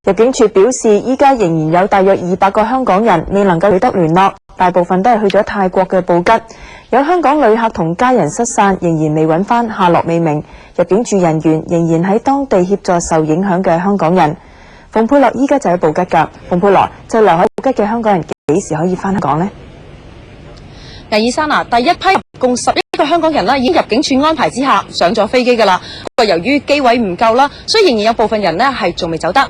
入境處表示，依家仍然有大約200個香港人未能夠取得聯絡，大部分都係去咗泰國嘅布吉。有香港旅客同家人失散，仍然未揾返，下落未明。入境處人員仍然喺當地協助受影響嘅香港人。馮佩樂依家就喺布吉㗎。馮佩樂，就留喺布吉嘅香港人幾時可以返香港呢？倪以珊啊，第一批共11個香港人啦，已經入境處安排之下上咗飛機㗎啦。不過由於機位唔夠啦，所以仍然有部分人呢係仲未走得。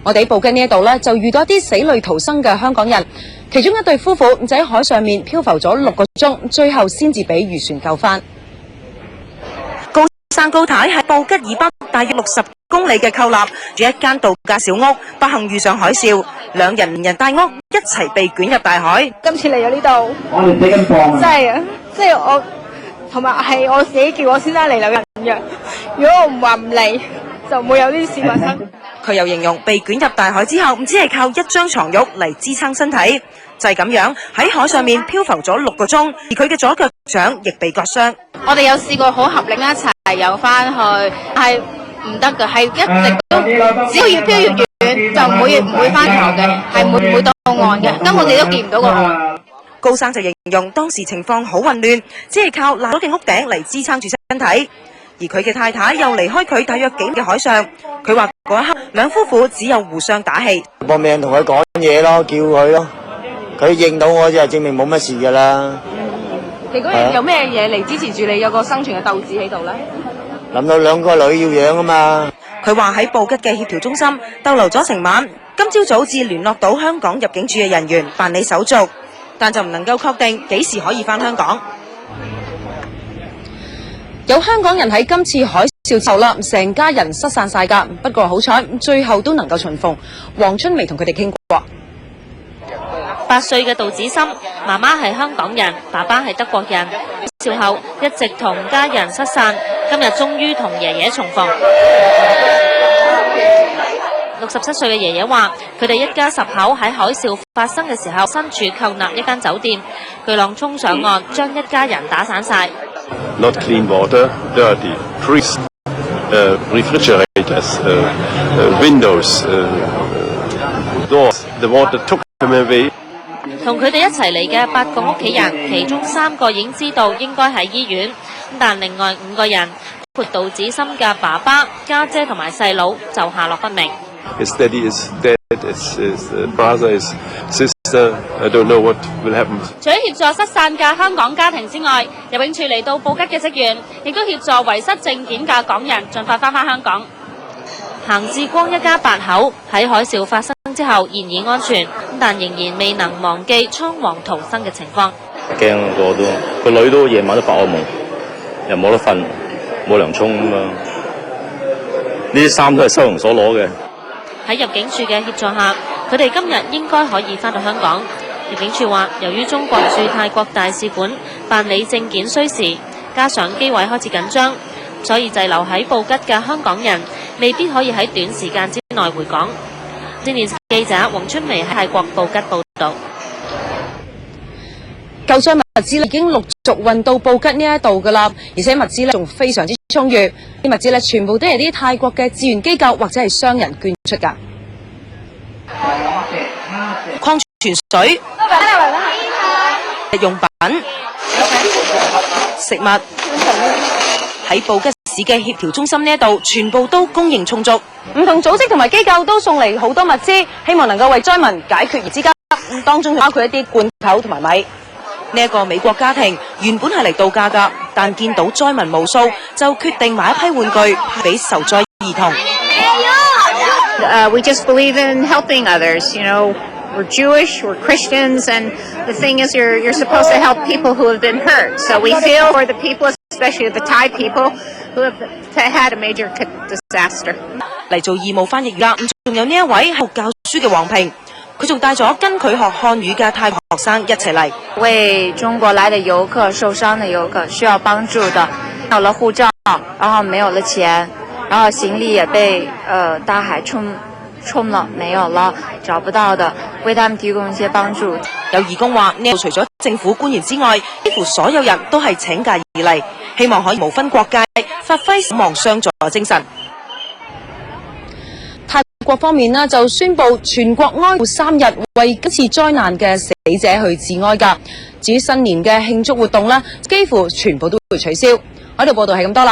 我哋喺布吉呢一度呢，就遇到一啲死裏逃生嘅香港人，其中一對夫婦就喺海上面漂浮咗6個鐘，最後先至俾漁船救返。高生高太喺布吉以北大約60公里嘅寇納住一間度假小屋，不幸遇上海嘯，兩人連人帶屋一齊被捲入大海。今次嚟咗呢度，我哋俾緊放，真係啊！即係我同埋係我自己叫我先生嚟留人嘅。如果我唔話唔嚟，就唔會有呢啲事發生。佢又形容被捲入大海之後，唔止係靠一張床褥嚟支撐身體，就係咁樣喺海上面漂浮咗6個鐘，而佢嘅左腳掌亦被割傷。我哋有試過好合力一齊游翻去，係唔得嘅，係一直都只要越漂越遠，就唔會翻頭嘅，係唔會到岸嘅，根本你都見唔到個岸。高生就形容當時情況好混亂，只係靠爛咗嘅屋頂嚟支撐住身體。而佢嘅太太又離開佢大約幾米嘅海上，佢話嗰一刻兩夫婦只有互相打氣。搏命同佢講嘢咯，叫佢咯，佢應到我就證明冇乜事㗎啦。你嗰日有咩嘢嚟支持住你有個生存嘅鬥志喺度呢？諗到2個女要養啊嘛。佢話喺布吉嘅協調中心逗留咗成晚，今朝早至聯絡到香港入境處嘅人員辦理手續，但就唔能夠確定幾時可以返香港。有香港人喺今次海嘯之後啦，成家人失散晒㗎。不過好彩，最後都能夠重逢。黃春梅同佢哋傾過。8歲嘅杜子森，媽媽係香港人，爸爸係德國人。少後一直同家人失散，今日終於同爺爺重逢。67歲嘅爺爺話：佢哋一家10口喺海嘯發生嘅時候，身處寇納一間酒店，巨浪衝上岸，將一家人打散晒。Not clean water, dirty trees, refrigerators, windows, doors. The water took them away. 同佢哋一齊嚟嘅8個屋企人，其中3個已經知道應該喺醫院，但另外5個人，包括杜子森嘅爸爸、家姐同埋細佬就下落不明。His daddy is dead. His brother, his sister. I don't know what will happen. 除咗協助失散嘅香港家庭之外，入境處嚟到布吉嘅職員，亦都協助遺失證件嘅港人盡快返香港。彭志光一家8口喺海嘯發生之後現已安全，但仍然未能忘記倉皇逃生嘅情況。驚過都，個女都夜晚都發惡夢，又冇得瞓，冇涼沖咁樣。呢啲衫都係收容所攞嘅。喺入境處嘅協助下，佢哋今日應該可以返到香港。入境處話，由於中國駐泰國大使館辦理證件需時，加上機位開始緊張，所以滯留喺布吉嘅香港人未必可以喺短時間之內回港。電視記者黃春梅喺泰國布吉報導。救災物資已經陸續運到布吉呢一度㗎啦，而且物資咧仲非常之充裕。啲物資咧全部都係啲泰國嘅志願機構或者係商人捐出㗎。礦泉水、日用品、食物喺布吉市嘅協調中心呢一度，全部都供應充足。唔同組織同埋機構都送嚟好多物資，希望能夠為災民解決燃之急。當中包括一啲罐頭同埋米。呢一個美國家庭原本係嚟度假㗎，但見到災民無數，就決定買一批玩具派俾受災兒童。We just believe in helping others. You know, we're Jewish, we're Christians, and the thing is, you're supposed to help people who have been hurt. So we feel for the people, especially the Thai people, who have had a major disaster. 嚟做義務翻譯㗎，仲有呢一位學教書嘅黃平。佢仲帶咗跟佢學漢語嘅泰國學生一齊嚟，為中國來的遊客、受傷的遊客需要幫助的，有了護照，然後沒有了錢，然後行李也被大海沖了，沒有了，找不到的，為他們提供一些幫助。有義工話，呢度除咗政府官員之外，幾乎所有人都係請假而嚟，希望可以無分國界，發揮守望相助精神。國方面呢就宣布全國哀悼3日，為今次災難嘅死者去致哀㗎。至於新年嘅慶祝活動呢，幾乎全部都會取消。我喺度報道係咁多啦。